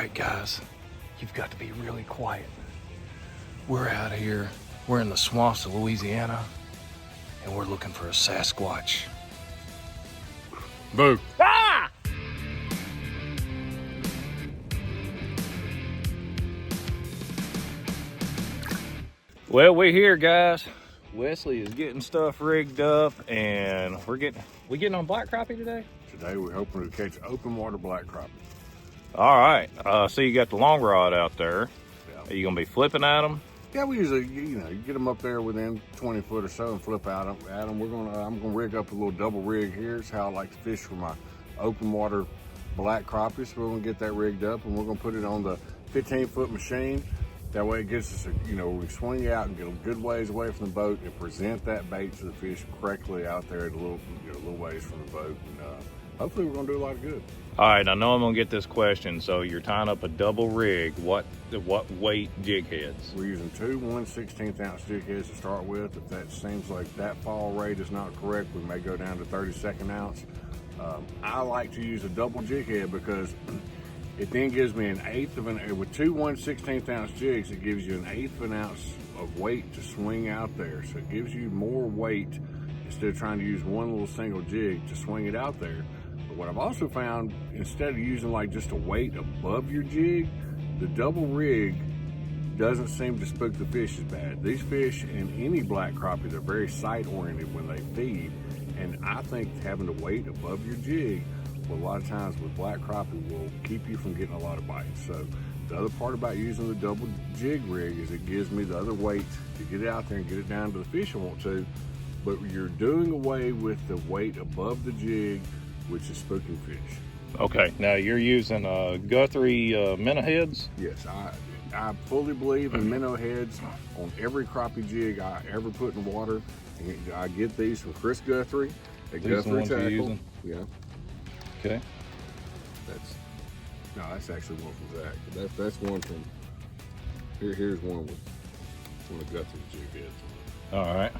right, guys, you've got to be really quiet. We're out here, we're in the swamps of Louisiana, and we're looking for a Sasquatch. Boo. Ah! Well, we're here, guys. Wesley is getting stuff rigged up, and we getting on black crappie today? Today we're hoping to catch open water black crappie. All right. So you got the long rod out there. Yeah. Are you gonna be flipping at them? Yeah, we usually, you get them up there within 20 foot or so and flip out at them. I'm gonna rig up a little double rig here. It's how I like to fish for my open water black crappie. So we're gonna get that rigged up, and we're gonna put it on the 15-foot machine. That way it gets us, we swing out and get a good ways away from the boat and present that bait to the fish correctly out there at a little ways from the boat. And hopefully we're gonna do a lot of good. All right, I know I'm gonna get this question. So you're tying up a double rig. What weight jig heads? We're using two 1/16 ounce jig heads to start with. If that seems like that fall rate is not correct, we may go down to 32nd ounce. I like to use a double jig head because it then gives me an eighth of an, with two 1/16 ounce jigs, it gives you an eighth of an ounce of weight to swing out there. So it gives you more weight instead of trying to use one little single jig to swing it out there. But what I've also found, instead of using like just a weight above your jig, the double rig doesn't seem to spook the fish as bad. These fish in any black crappie, they're very sight oriented when they feed. And I think having the weight above your jig, well, a lot of times with black crappie will keep you from getting a lot of bites. So the other part about using the double jig rig is it gives me the other weight to get it out there and get it down to the fish I want to, but you're doing away with the weight above the jig, which is spooking fish. Okay, now you're using Guthrie minnow heads? Yes, I fully believe in minnow heads on every crappie jig I ever put in water. And I get these from Chris Guthrie at Guthrie Tackle. Yeah. Okay. That's actually one from Zach. That's one from here's one with one of Guthrie's jig heads. All right.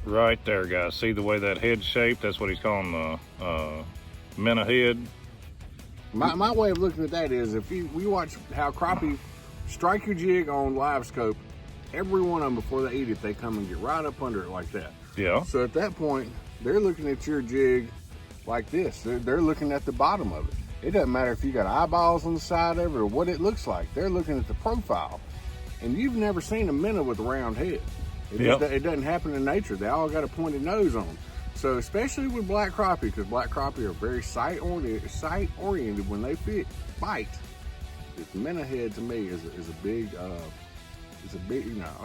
Right there, guys. See the way that head's shaped? That's what he's calling the minnow head. My way of looking at that is if we watch how crappie strike your jig on live scope, every one of them before they eat it, they come and get right up under it like that. Yeah. So at that point, they're looking at your jig like this. They're looking at the bottom of it. It doesn't matter if you got eyeballs on the side of it or what it looks like. They're looking at the profile. And you've never seen a minnow with a round head. It doesn't happen in nature. They all got a pointed nose on them. So especially with black crappie, because black crappie are very sight oriented when they bite. The minnow head to me is a big, I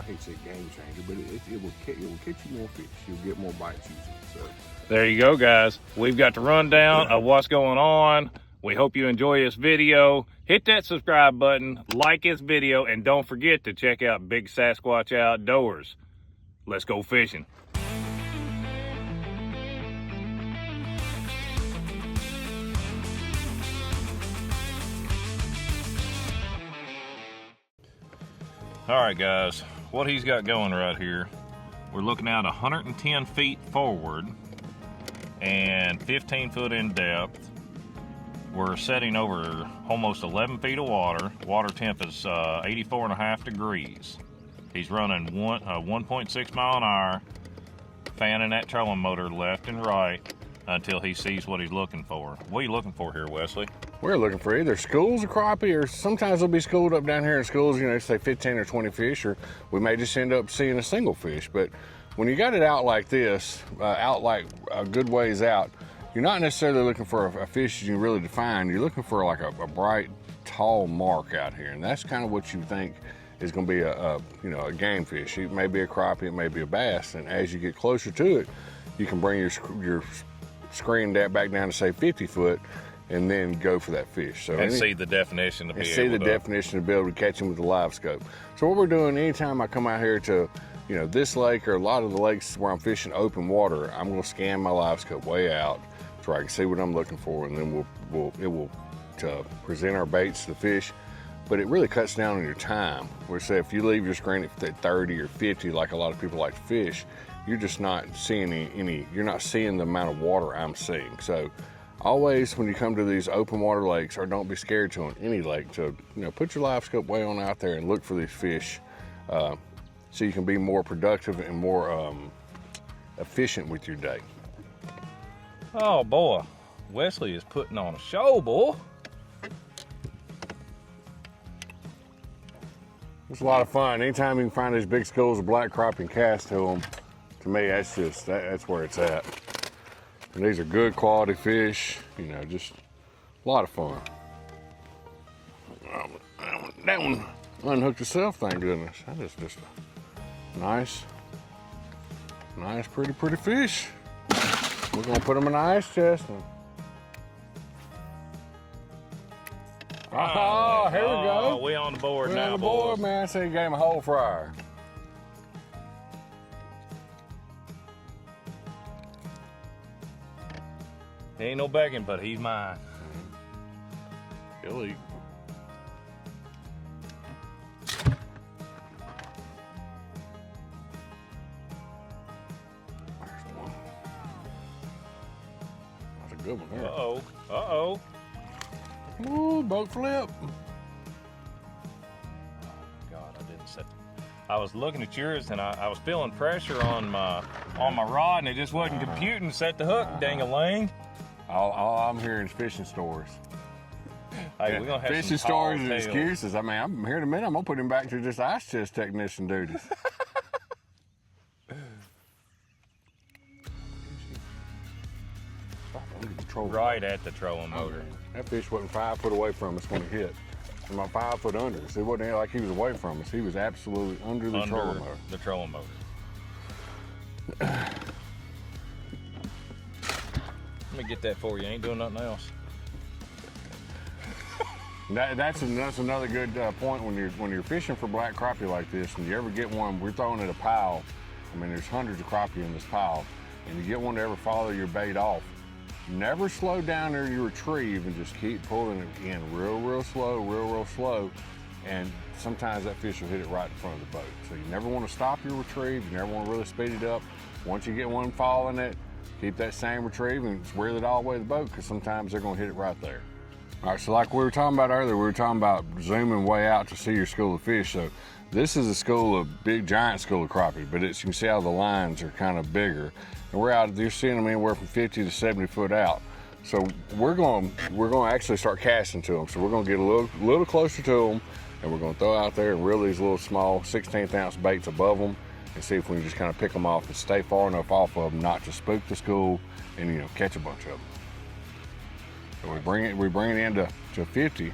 hate to say game changer, but it will catch you more fish. You'll get more bites using it. So there you go, guys. We've got the rundown of what's going on. We hope you enjoy this video. Hit that subscribe button, like this video, and don't forget to check out Big Sasquatch Outdoors. Let's go fishing. All right, guys, what he's got going right here, we're looking at 110 feet forward and 15 foot in depth. We're setting over almost 11 feet of water. Water temp is 84.5 degrees. He's running 1.6 mile an hour, fanning that trolling motor left and right until he sees what he's looking for. What are you looking for here, Wesley? We're looking for either schools of crappie, or sometimes they'll be schooled up down here in schools, say 15 or 20 fish, or we may just end up seeing a single fish. But when you got it out like this, out like a good ways out, you're not necessarily looking for a fish you can really define. You're looking for like a bright, tall mark out here, and that's kind of what you think is going to be a game fish. It may be a crappie, it may be a bass, and as you get closer to it, you can bring your screen back down to say 50 foot, and then go for that fish. So see the definition to be able to catch them with the live scope. So what we're doing anytime I come out here to this lake or a lot of the lakes where I'm fishing open water, I'm going to scan my live scope way out so I can see what I'm looking for, and then it will present our baits to the fish. But it really cuts down on your time. Where say if you leave your screen at 30 or 50, like a lot of people like to fish, you're just not seeing you're not seeing the amount of water I'm seeing. So always when you come to these open water lakes, or don't be scared to on any lake, to put your live scope way on out there and look for these fish, so you can be more productive and more efficient with your day. Oh boy, Wesley is putting on a show, boy. It's a lot of fun. Anytime you can find these big schools of black crappie and cast to them, to me, that's where it's at. And these are good quality fish, just a lot of fun. That one unhooked itself, thank goodness. That is just a nice, pretty fish. We're gonna put them in the ice chest. Oh, here we go. We on the board now, on the board, boys. man. So you gave him a whole fryer. He ain't no begging, but he's mine. He'll eat. There's one. That's a good one there. Uh-oh, uh-oh. Ooh, boat flip. God, I didn't set. I was looking at yours and I was feeling pressure on my rod and it just wasn't computing. Set the hook, dang-a-lang. All I'm hearing is fishing stories. Hey, we're gonna have fishing some tall stories and tales. excuses. I mean, I'm here in a minute. I'm gonna put him back to just ice chest technician duties. Right at the trolling motor. That fish wasn't 5 foot away from us when it hit. And about 5 foot under us. It wasn't like he was away from us. He was absolutely under the trolling motor. The trolling motor. Let me get that for you. Ain't doing nothing else. That's another good point when you're fishing for black crappie like this, and you ever get one. We're throwing at a pile. I mean, there's hundreds of crappie in this pile, and you get one to ever follow your bait off. Never slow down there your retrieve and just keep pulling it in real slow. And sometimes that fish will hit it right in front of the boat. So you never want to stop your retrieve. You never want to really speed it up. Once you get one following it, keep that same retrieve and just wear it all the way to the boat, because sometimes they're going to hit it right there. All right, so like we were talking about earlier, we were talking about zooming way out to see your school of fish. So this is a school of big, giant school of crappie, but you can see how the lines are kind of bigger. And you're seeing them anywhere from 50 to 70 foot out. So we're going to actually start casting to them. So we're going to get a little closer to them, and we're going to throw out there and reel these little small 16th ounce baits above them and see if we can just kind of pick them off and stay far enough off of them not to spook the school and catch a bunch of them. So we bring it into 50,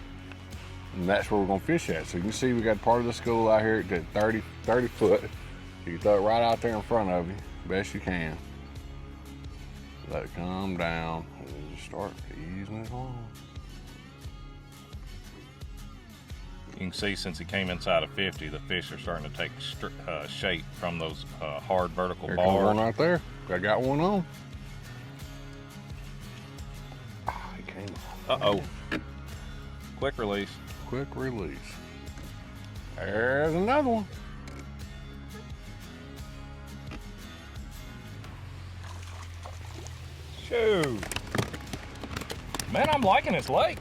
and that's where we're going to fish at. So you can see we got part of the school out here at 30 foot. You can throw it right out there in front of you, best you can. Let it come down and just start easing it along. You can see since it came inside of 50, the fish are starting to take shape from those hard vertical There bars. comes one right there. I got one on. He came on. Uh-oh. Quick release. Quick release. There's another one. Shoo. Man, I'm liking this lake.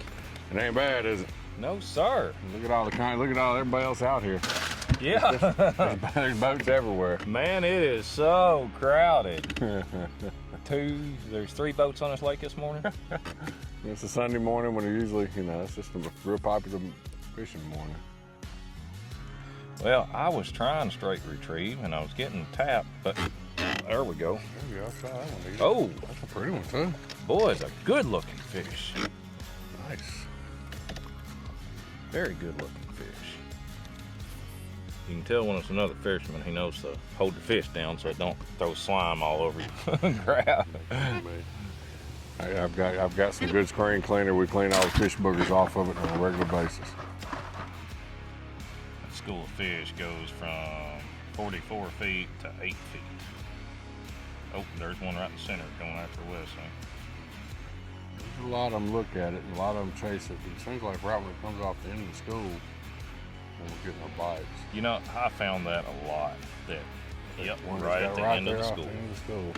It ain't bad, is it? No, sir. Look at all everybody else out here. Yeah. There's boats everywhere. Man, it is so crowded. There's 3 boats on this lake this morning. It's a Sunday morning when usually, it's just a real popular fishing morning. Well, I was trying straight retrieve and I was getting tapped, but there we go. There we go. Try that one. Oh, That's a pretty one too. boy, it's a good looking fish. Nice. Very good looking fish. You can tell when it's another fisherman, he knows to hold the fish down so it don't throw slime all over your grab. I've got some good screen cleaner. We clean all the fish boogers off of it on a regular basis. The school of fish goes from 44 feet to 8 feet. Oh, there's one right in the center going after Wesley. A lot of them look at it and a lot of them chase it, but it seems like right when it comes off the end of the school, when we're getting our bites. You know, I found that a lot. That, yep, One right that's at the got end of the off school. the end of the school.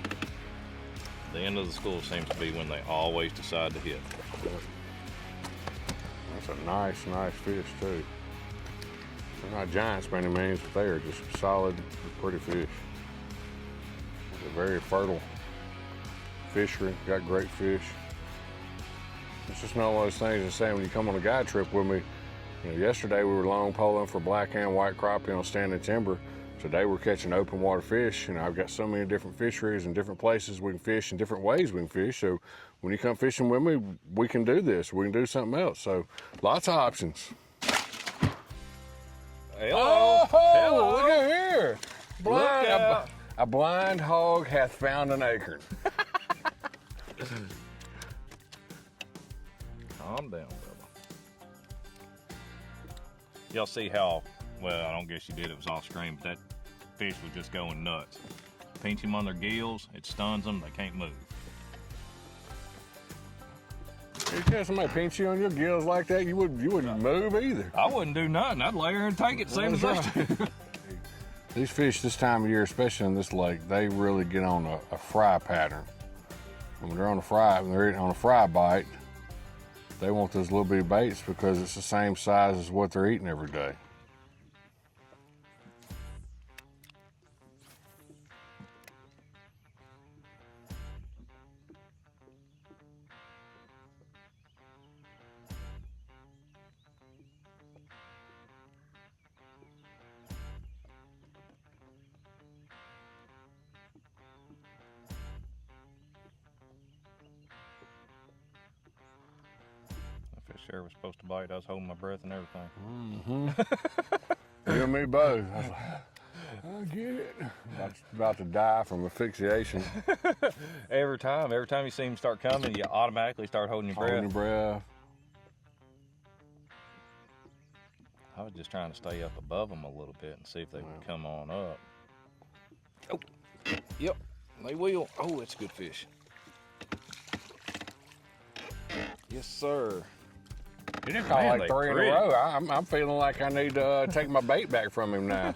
The end of the school seems to be when they always decide to hit. That's a nice fish too. They're not giants by any means, but they are just solid, pretty fish. They're very fertile fishery, got great fish. It's just not one of those things that's saying when you come on a guide trip with me, you know, yesterday we were long poling for black and white crappie on standing timber. Today we're catching open water fish. You know, I've got so many different fisheries and different places we can fish and different ways we can fish. So when you come fishing with me, we can do this. We can do something else. So lots of options. Hello. Hello. Look at here. Look out. A blind hog hath found an acorn. Calm down, brother. Y'all see how, well, I don't guess you did, it was off screen, but that fish was just going nuts. Pinch them on their gills, it stuns them, they can't move. If you had somebody pinch you on your gills like that, you wouldn't move either. I wouldn't do nothing, I'd lay here and take it, same as I do. These fish this time of year, especially in this lake, they really get on a fry pattern. And when they're on a fry bite, they want those little bitty baits because it's the same size as what they're eating every day. Sure was supposed to bite. I was holding my breath and everything. You and me both. I was like, I get it. About to die from asphyxiation. every time you see them start coming, you automatically start holding your breath. Holding your breath. I was just trying to stay up above them a little bit and see if they would come on up. Oh, yep, they will. Oh, that's a good fish. Yes, sir. You didn't call like 3 in a row. I'm feeling like I need to take my bait back from him now.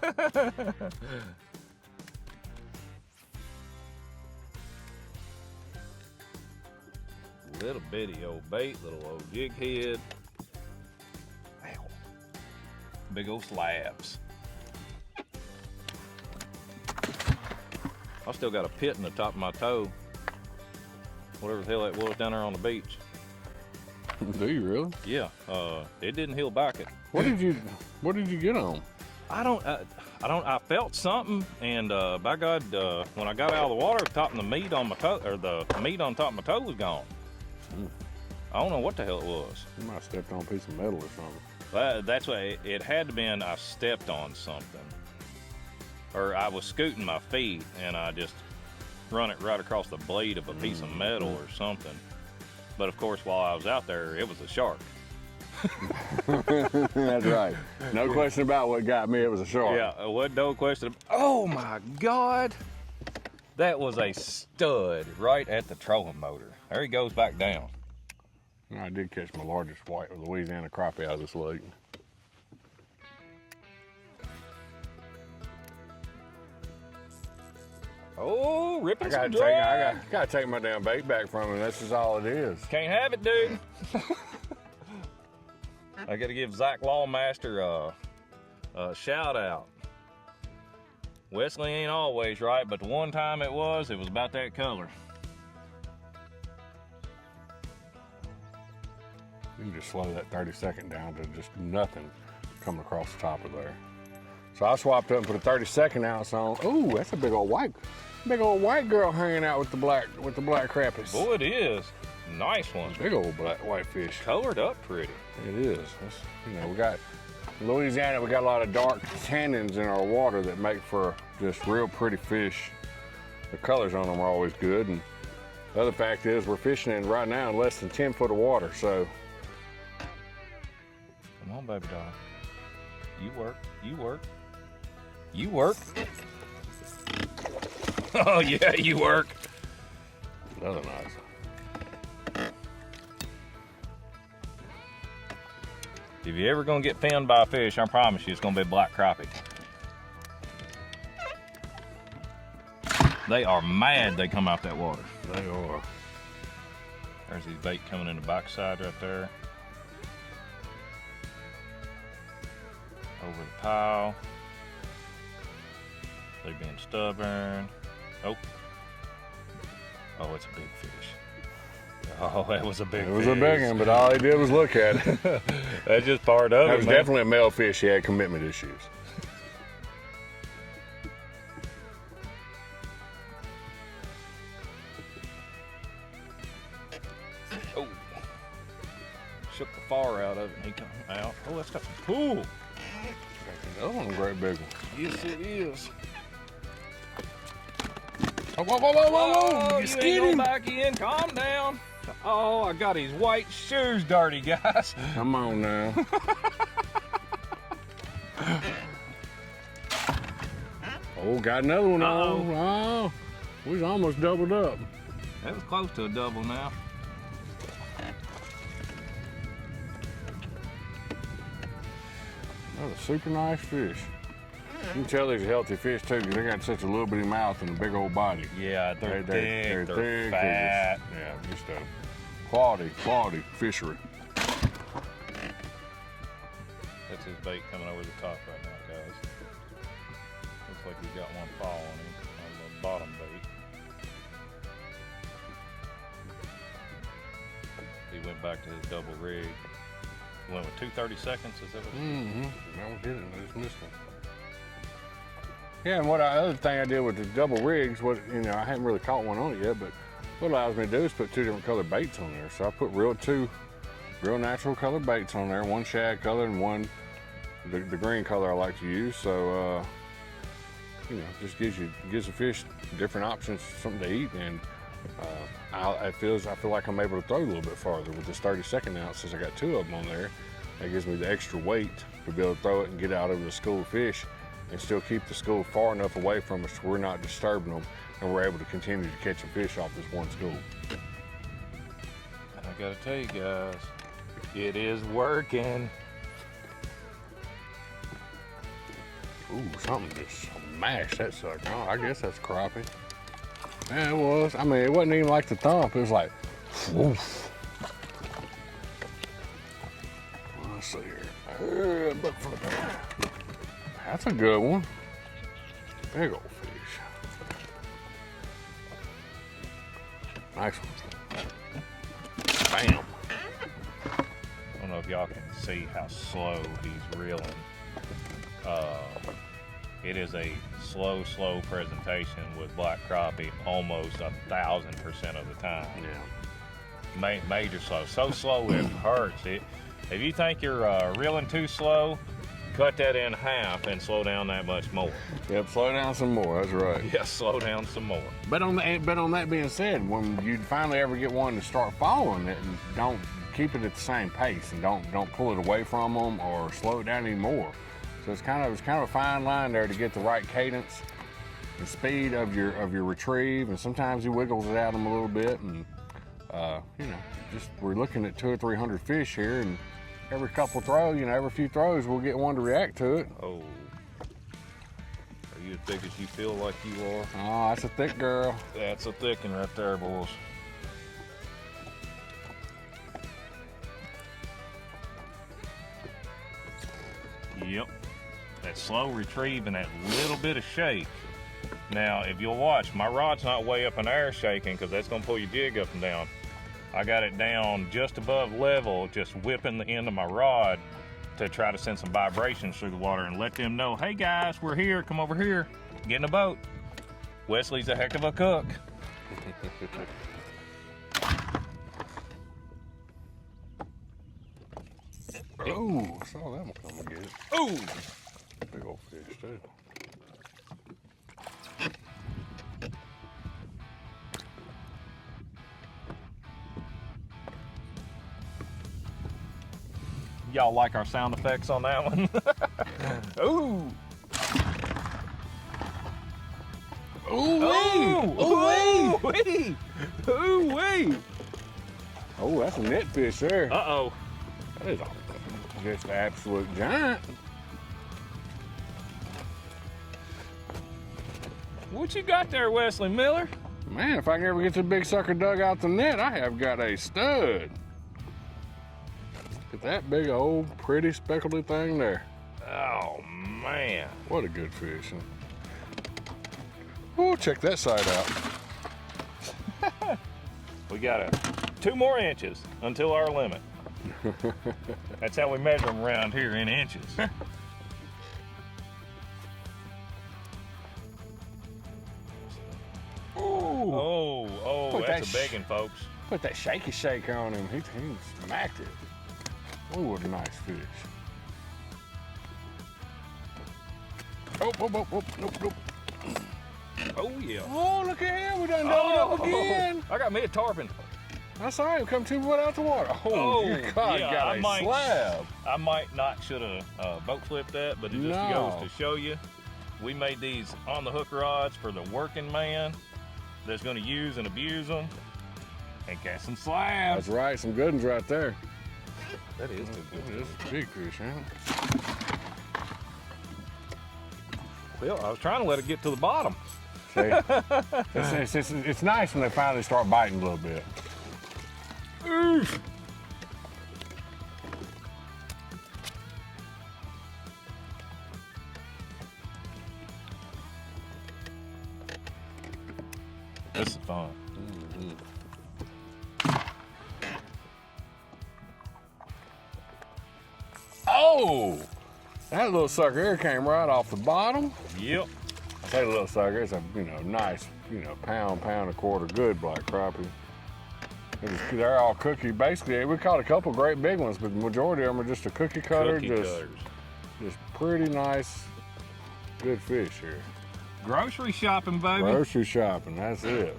Little bitty old bait, little old jig head. Ow. Big old slabs. I still got a pit in the top of my toe. Whatever the hell that was down there on the beach. Do you really? Yeah, it didn't heal back it. What did you get on? I felt something, and by God, when I got out of the water, the meat on my toe, or the meat on top of my toe was gone. I don't know what the hell it was. You might have stepped on a piece of metal or something. That's what it had to been. I stepped on something, or I was scooting my feet, and I just run it right across the blade of a piece of metal or something. But of course, while I was out there, it was a shark. That's right. No question about what got me. It was a shark. Yeah, no question. Oh my God. That was a stud right at the trolling motor. There he goes back down. I did catch my largest white Louisiana crappie out of this lake. Oh, ripping some I gotta take my damn bait back from him. This is all it is. Can't have it, dude. I gotta give Zach Lawmaster a shout out. Wesley ain't always right, but the one time it was about that color. You can just slow that 30-second down to just nothing coming across the top of there. So I swapped up and put a 30-second ounce on. Ooh, that's a big old white girl hanging out with the black crappies. Boy, it is. Nice one. Big old white fish. Colored up pretty. It is. We got Louisiana. We got a lot of dark tannins in our water that make for just real pretty fish. The colors on them are always good. And the other fact is we're fishing in right now in less than 10 foot of water. So come on, baby doll. You work. You work. You work. Oh yeah, you work. Another nice. If you're ever gonna get finned by a fish, I promise you it's gonna be a black crappie. They are mad they come out that water. They are. There's his bait coming in the backside right there. Over the pile. They being stubborn. Oh. Oh, it's a big fish. Oh, that was a big fish. It was a big one, but all he did was look at it. That's just part of it. That was man. definitely a male fish. He had commitment issues. Oh. Shook the far out of it and he come out. Oh, that's got some pull. Another one, a great big one. Yes, it is. Oh, whoa, whoa, whoa, whoa, whoa! Oh, You you ain't going him. back in. Calm down. Oh, I got his white shoes dirty, guys. Come on now. Oh, got another one on. Oh, we was almost doubled up. That was close to a double now. That's a super nice fish. You can tell these are healthy fish too, because they got such a little bitty mouth and a big old body. Yeah, they're thick, they're thick, fat. Yeah, just a quality fishery. That's his bait coming over the top right now, guys. Looks like he's got one fall on him on the bottom bait. He went back to his double rig. Went with 2:30 seconds, is that what? Mm-hmm. That one hit it, I just missed one. Yeah, and other thing I did with the double rigs was, I hadn't really caught one on it yet, but what it allows me to do is put two different colored baits on there. So I put two real natural colored baits on there, one shad color and one the green color I like to use. So just gives the fish different options, something to eat, and I feel like I'm able to throw a little bit farther with this 30-second ounce. Since I got two of them on there, that gives me the extra weight to be able to throw it and get out over the school of fish and still keep the school far enough away from us so we're not disturbing them and we're able to continue to catch a fish off this one school. I gotta tell you guys, it is working. Ooh, something just mashed that sucker. Oh, I guess that's crappie. Yeah, it was. I mean, it wasn't even like the thump. It was like, woof. Let's see here. Look for that. That's a good one. Big old fish. Nice one. Bam. I don't know if y'all can see how slow he's reeling. It is a slow presentation with black crappie almost 1,000% of the time. Yeah. Major slow. So slow it hurts. If you think you're reeling too slow, cut that in half and slow down that much more. Yep, slow down some more. That's right. Yeah, slow down some more. But on that being said, when you finally ever get one to start following it, and don't keep it at the same pace, and don't pull it away from them or slow it down anymore. So it's kind of a fine line there to get the right cadence and speed of your retrieve, and sometimes he wiggles it at them a little bit, and just we're looking at 200 or 300 fish here, and every couple throws, every few throws, we'll get one to react to it. Oh, are you as big as you feel like you are? Oh, that's a thick girl. That's a thick one right there, boys. Yep. That slow retrieve and that little bit of shake. Now, if you'll watch, my rod's not way up in the air shaking because that's going to pull your jig up and down. I got it down just above level, just whipping the end of my rod to try to send some vibrations through the water and let them know, hey guys, we're here, come over here, get in the boat. Wesley's a heck of a cook. Oh, I saw that one come and get it. Ooh! Big old fish too. Y'all like our sound effects on that one? Ooh! Ooh-wee! Ooh-wee! Ooh-wee! Oh, that's a net fish there. Uh-oh. That is just an absolute giant. What you got there, Wesley Miller? Man, if I can ever get this big sucker dug out the net, I have got a stud. Look at that big old pretty speckledy thing there. Oh, man. What a good fish. Oh, check that side out. We got 2 more inches until our limit. That's how we measure them around here, in inches. Oh, that's a big one, folks. Put that shaky shake on him. He smacked it. Oh, what a nice fish. Oh, nope. Oh, yeah. Oh, look at him. We done doubled up again. I got me a tarpon. That's all right. We come 2 foot out the water. Oh, you got a slab. I might not should have boat flipped that, but it just goes to show you. We made these on the hook rods for the working man that's going to use and abuse them and catch some slabs. That's right. Some good ones right there. That is too good. This is a big fish, ain't it? Well, I was trying to let it get to the bottom. See, it's nice when they finally start biting a little bit. Oof. This is fun. Oh! That little sucker here came right off the bottom. Yep. I say little sucker, it's a nice, pound and a quarter good black crappie. They're all cookie. Basically, we caught a couple great big ones, but the majority of them are just a cookie cutter. Just pretty nice, good fish here. Grocery shopping, baby. Grocery shopping, that's it.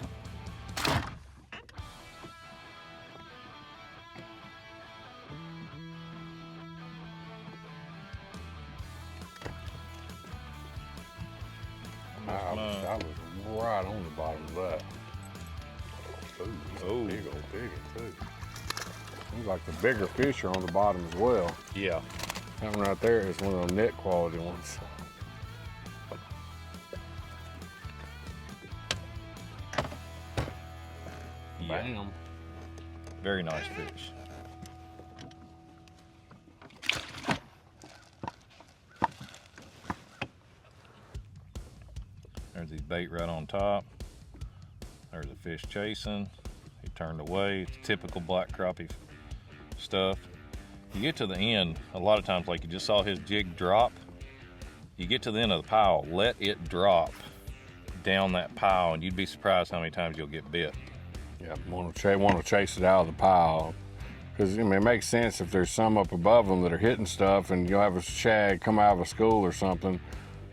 I was right on the bottom of that. Ooh, big old one too. Seems like the bigger fish are on the bottom as well. Yeah. That one right there is one of those net quality ones. Yeah. Bam. Very nice fish. There's his bait right on top. There's a fish chasing. He turned away. It's typical black crappie stuff. You get to the end, a lot of times, like you just saw his jig drop, you get to the end of the pile, let it drop down that pile, and you'd be surprised how many times you'll get bit. Yeah, want to chase it out of the pile. Because it makes sense if there's some up above them that are hitting stuff, and you'll have a shad come out of a school or something.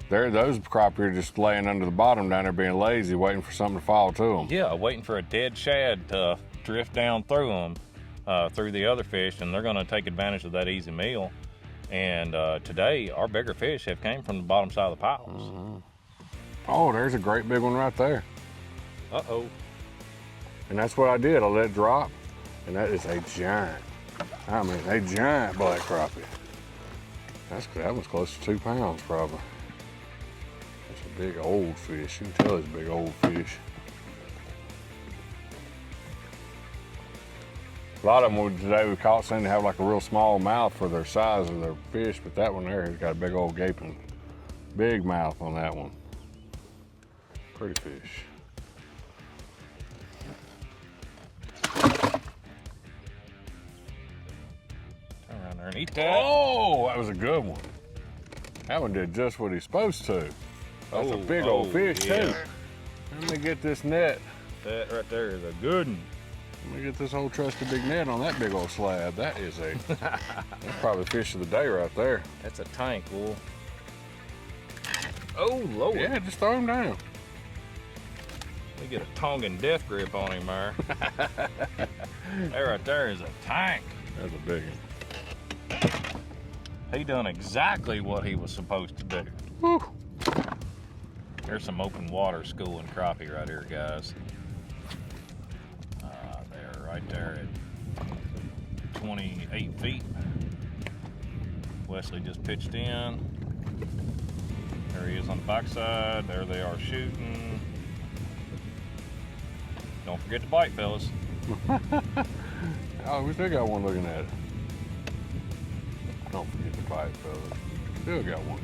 Those crappie are just laying under the bottom down there being lazy, waiting for something to fall to them. Yeah, waiting for a dead shad to drift down through them, through the other fish, and they're going to take advantage of that easy meal. And today, our bigger fish have came from the bottom side of the piles. Mm-hmm. Oh, there's a great big one right there. Uh-oh. And that's what I did. I let it drop, and that is a giant. I mean, a giant black crappie. That one's close to 2 pounds, probably. It's a big old fish. You can tell it's a big old fish. A lot of them today we caught seem to have like a real small mouth for their size of their fish, but that one there has got a big old gaping, big mouth on that one. Pretty fish. Turn around there and eat that. Oh, that was a good one. That one did just what he's supposed to. That's a big old fish too. Let me get this net. That right there is a good one. Let me get this old trusty big net on that big old slab. That is that's probably the fish of the day right there. That's a tank, Will. Oh, Lord. Yeah, just throw him down. We get a Tongan death grip on him there. That right there is a tank. That's a big one. He done exactly what he was supposed to do. Woo. There's some open water schooling crappie right here, guys. Right there at 28 feet. Wesley just pitched in. They're There he is on the backside. There they are shooting. Don't forget to bite, fellas. Oh, we still got one looking at it. Don't forget to bite, fellas. Still got one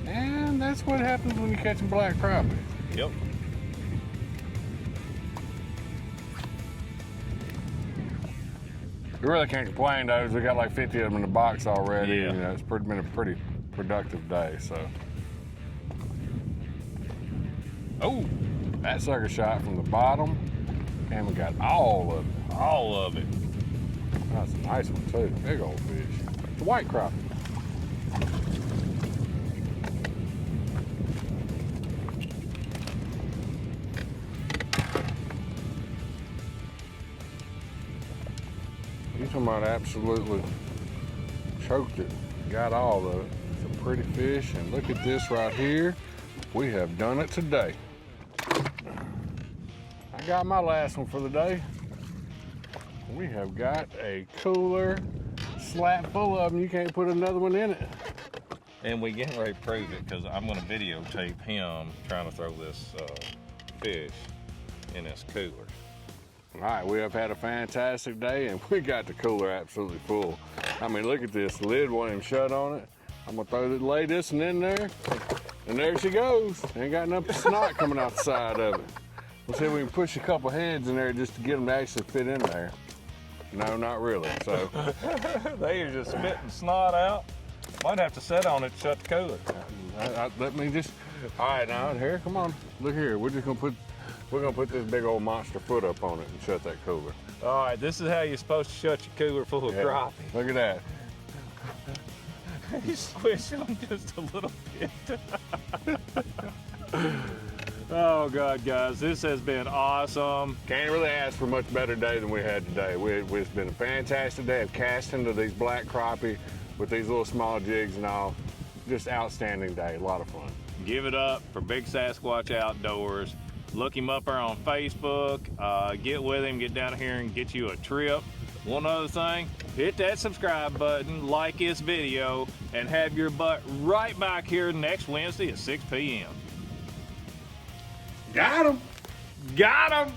coming. And that's what happens when you're catching black crappie. Yep. You really can't complain though, 'cause we got like 50 of them in the box already. Yeah. You know, it's been a pretty productive day, so. Oh, that sucker shot from the bottom, and we got all of it. All of it. That's a nice one too, big old fish. It's a white crappie. You're talking about absolutely choked it, got all of it. It's a pretty fish, and look at this right here. We have done it today. I got my last one for the day. We have got a cooler slap full of them. You can't put another one in it. And we getting ready to prove it because I'm going to videotape him trying to throw this fish in this cooler. All right, we have had a fantastic day, and we got the cooler absolutely full. I mean, look at this. The lid won't even shut on it. I'm gonna lay this one in there, and there she goes. Ain't got enough snot coming out the side of it. We'll see if we can push a couple heads in there just to get them to actually fit in there. No, not really. So They are just spitting snot out. Might have to sit on it to shut the cooler. let me just. All right, now here, come on. Look here. We're gonna put this big old monster foot up on it and shut that cooler. All right, this is how you're supposed to shut your cooler full of crappie. Look at that. You squish them just a little bit. Oh God, guys, this has been awesome. Can't really ask for a much better day than we had today. It's been a fantastic day of casting to these black crappie with these little small jigs and all. Just outstanding day, a lot of fun. Give it up for Big Sasquatch Outdoors. Look him up there on Facebook. Get with him, get down here and get you a trip. One other thing, hit that subscribe button, like this video, and have your butt right back here next Wednesday at 6 p.m. Got him! Got him!